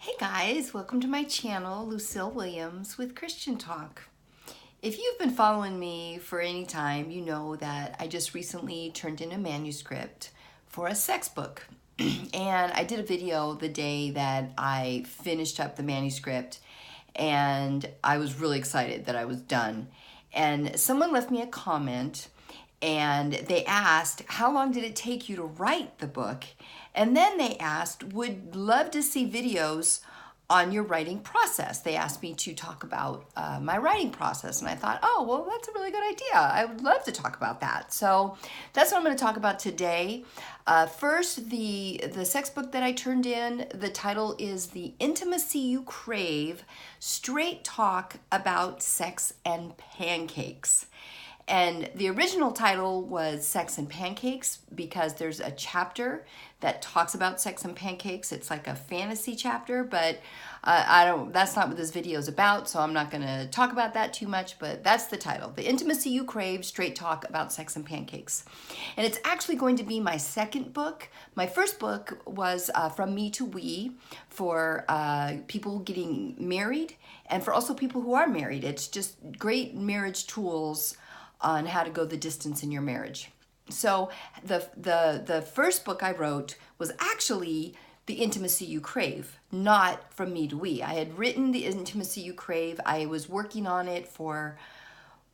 Hey guys, welcome to my channel, Lucille Williams with Christian Talk. If you've been following me for any time, you know that I just recently turned in a manuscript for a sex book. And I did a video the day that I finished up the manuscript, and I was really excited that I was done. And someone left me a comment and they asked, how long did it take you to write the book? And then they asked, would love to see videos on your writing process. They asked me to talk about my writing process, and I thought, oh, well, that's a really good idea. I would love to talk about that. So that's what I'm going to talk about today. First, the sex book that I turned in, the title is The Intimacy You Crave, Straight Talk About Sex and Pancakes. And the original title was Sex and Pancakes because there's a chapter that talks about sex and pancakes. It's like a fantasy chapter, but that's not what this video is about, so I'm not going to talk about that too much, but that's the title. The Intimacy You Crave, Straight Talk About Sex and Pancakes. And it's actually going to be my second book. My first book was From Me to We for people getting married and for also people who are married. It's just great marriage tools on how to go the distance in your marriage. So the first book I wrote was actually The Intimacy You Crave, not From Me to We. I had written The Intimacy You Crave. I was working on it for,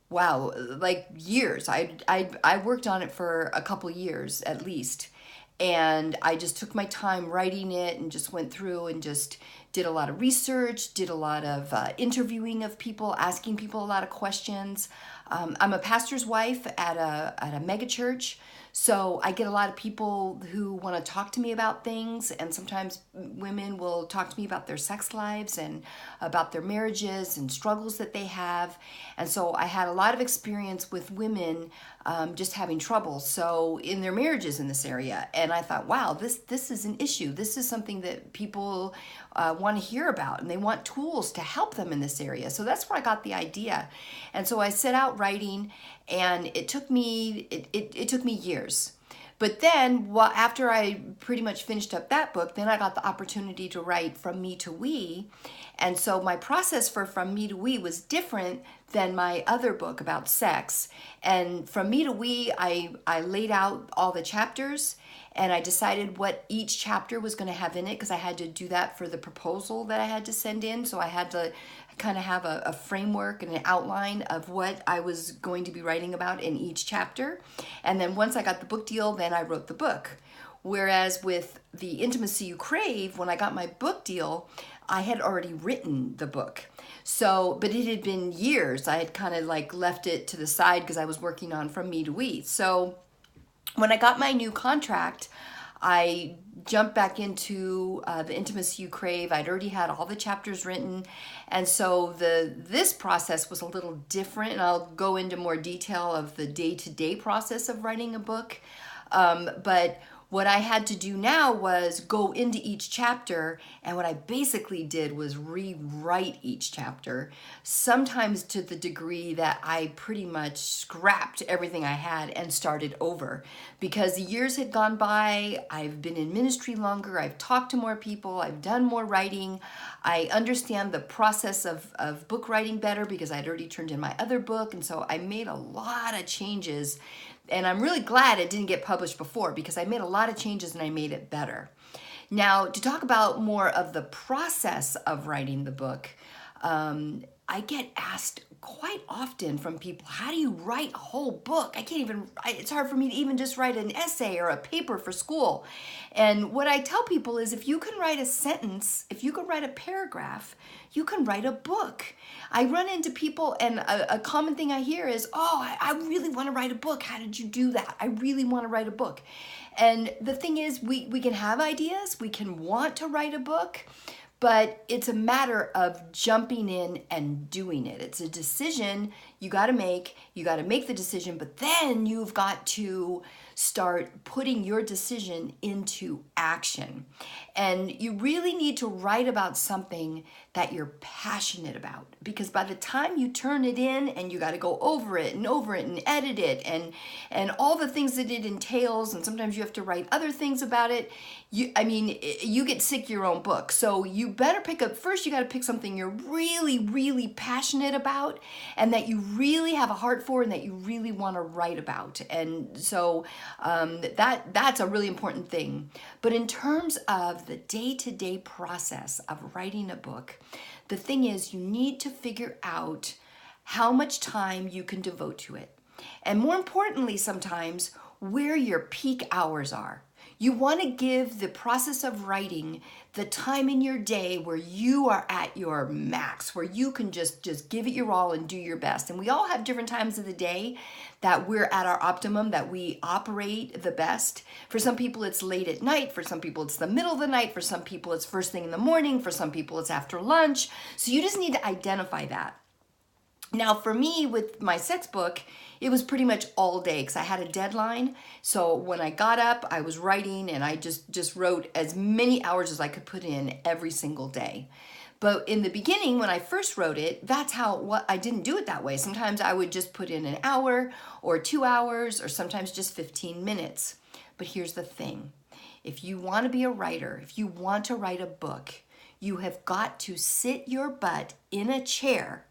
wow, like years. I worked on it for a couple years at least. And I just took my time writing it and just went through and just did a lot of research, did a lot of interviewing of people, asking people a lot of questions. I'm a pastor's wife at a mega church, so I get a lot of people who want to talk to me about things, and sometimes women will talk to me about their sex lives and about their marriages and struggles that they have. And so I had a lot of experience with women just having trouble so in their marriages in this area. And I thought, wow, this is an issue. This is something that people want to hear about, and they want tools to help them in this area. So that's where I got the idea. And so I set out writing, and it took me years. But then after I pretty much finished up that book, then I got the opportunity to write From Me to We. And so my process for From Me to We was different than my other book about sex. And From Me to We, I laid out all the chapters, and I decided what each chapter was going to have in it, because I had to do that for the proposal that I had to send in. So I had to kind of have a framework and an outline of what I was going to be writing about in each chapter. And then once I got the book deal, then I wrote the book. Whereas with The Intimacy You Crave, when I got my book deal, I had already written the book. So, but it had been years. I had kind of like left it to the side because I was working on From Me to We. So when I got my new contract, I jumped back into The Intimacy You Crave. I'd already had all the chapters written. And so this process was a little different. And I'll go into more detail of the day-to-day process of writing a book. But what I had to do now was go into each chapter, and what I basically did was rewrite each chapter, sometimes to the degree that I pretty much scrapped everything I had and started over. Because the years had gone by, I've been in ministry longer, I've talked to more people, I've done more writing, I understand the process of book writing better because I'd already turned in my other book, and so I made a lot of changes. And I'm really glad it didn't get published before, because I made a lot of changes and I made it better. Now, to talk about more of the process of writing the book, I get asked quite often from people, how do you write a whole book? It's hard for me to even just write an essay or a paper for school. And what I tell people is, if you can write a sentence, if you can write a paragraph, you can write a book. I run into people, and a common thing I hear is, oh, I really want to write a book. How did you do that? I really want to write a book. And the thing is, we can have ideas, we can want to write a book, but it's a matter of jumping in and doing it. It's a decision you got to make. You got to make the decision, but then you've got to start putting your decision into action. And you really need to write about something that you're passionate about, because by the time you turn it in and you got to go over it and edit it and all the things that it entails, and sometimes you have to write other things about it, you get sick of your own book. So you better you got to pick something you're really, really passionate about and that you really have a heart for and that you really want to write about. And so that's a really important thing. But in terms of the day-to-day process of writing a book, the thing is, you need to figure out how much time you can devote to it. And more importantly, sometimes where your peak hours are. You want to give the process of writing the time in your day where you are at your max, where you can just give it your all and do your best. And we all have different times of the day that we're at our optimum, that we operate the best. For some people, it's late at night. For some people, it's the middle of the night. For some people, it's first thing in the morning. For some people, it's after lunch. So you just need to identify that. Now, for me, with my sex book, it was pretty much all day because I had a deadline. So when I got up, I was writing, and I just wrote as many hours as I could put in every single day. But in the beginning, when I first wrote it, I didn't do it that way. Sometimes I would just put in an hour or 2 hours, or sometimes just 15 minutes. But here's the thing. If you want to be a writer, if you want to write a book, you have got to sit your butt in a chair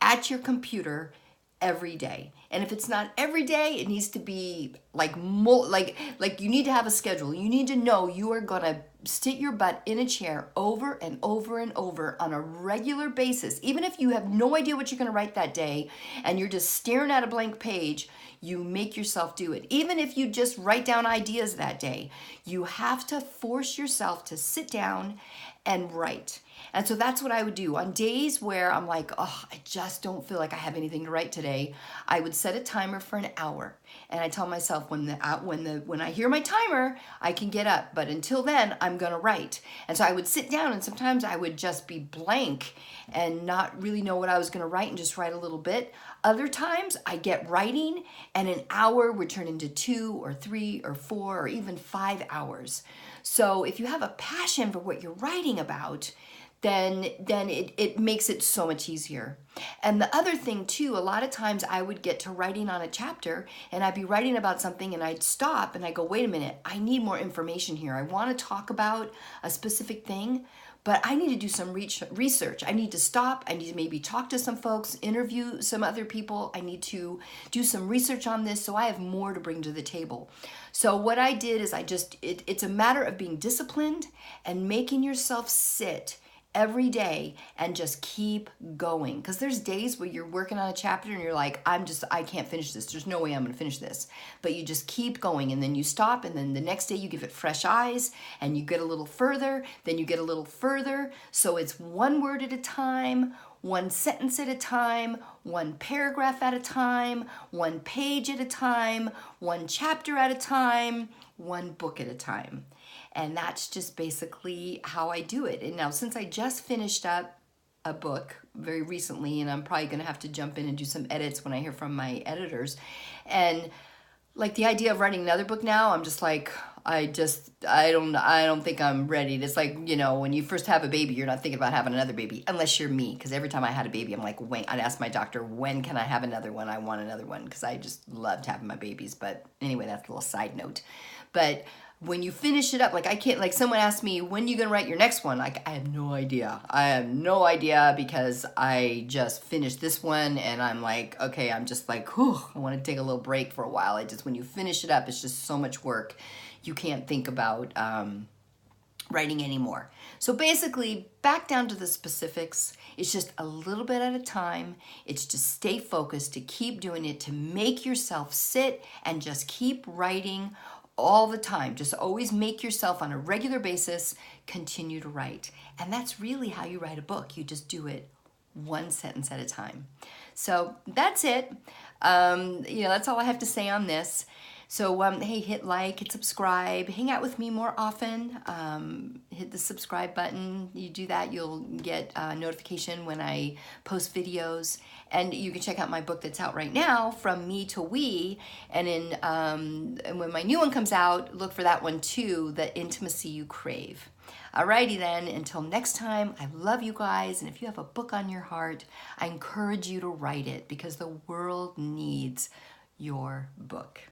at your computer every day. And if it's not every day, it needs to be like you need to have a schedule. You need to know you are going to sit your butt in a chair over and over and over on a regular basis. Even if you have no idea what you're going to write that day and you're just staring at a blank page, you make yourself do it. Even if you just write down ideas that day, you have to force yourself to sit down and write. And so that's what I would do. On days where I'm like, oh, I just don't feel like I have anything to write today, I would set a timer for an hour. And I tell myself when I hear my timer, I can get up. But until then, I'm going to write. And so I would sit down, and sometimes I would just be blank and not really know what I was going to write and just write a little bit. Other times I get writing, and an hour would turn into 2 or 3 or 4 or even 5 hours. So if you have a passion for what you're writing about, then it makes it so much easier. And the other thing too, a lot of times I would get to writing on a chapter, and I'd be writing about something, and I'd stop and I go, wait a minute, I need more information here. I want to talk about a specific thing, but I need to do some research. I need to stop. I need to maybe talk to some folks, interview some other people. I need to do some research on this so I have more to bring to the table. So what I did is it's a matter of being disciplined and making yourself sit every day and just keep going. Because there's days where you're working on a chapter and you're like, I can't finish this. There's no way I'm going to finish this. But you just keep going, and then you stop, and then the next day you give it fresh eyes and you get a little further, then you get a little further. So it's one word at a time, one sentence at a time, one paragraph at a time, one page at a time, one chapter at a time, one book at a time. And that's just basically how I do it. And now, since I just finished up a book very recently, and I'm probably going to have to jump in and do some edits when I hear from my editors, and like the idea of writing another book now, I'm just like, I don't think I'm ready. It's like, when you first have a baby, you're not thinking about having another baby, unless you're me. Because every time I had a baby, I'm like, I'd ask my doctor, when can I have another one? I want another one, because I just loved having my babies. But anyway, that's a little side note. But when you finish it up, like I can't, like someone asked me, when are you going to write your next one? Like, I have no idea. I have no idea, because I just finished this one, and I'm like, okay, I'm just like, whew, I want to take a little break for a while. When you finish it up, it's just so much work. You can't think about writing anymore. So basically, back down to the specifics. It's just a little bit at a time. It's just stay focused, to keep doing it, to make yourself sit and just keep writing all the time. Just always make yourself, on a regular basis, continue to write. And that's really how you write a book. You just do it one sentence at a time. So that's it. That's all I have to say on this. So, hey, hit like, hit subscribe, hang out with me more often. Hit the subscribe button. You do that, you'll get a notification when I post videos. And you can check out my book that's out right now, From Me to We. And and when my new one comes out, look for that one too, The Intimacy You Crave. Alrighty then, until next time, I love you guys. And if you have a book on your heart, I encourage you to write it because the world needs your book.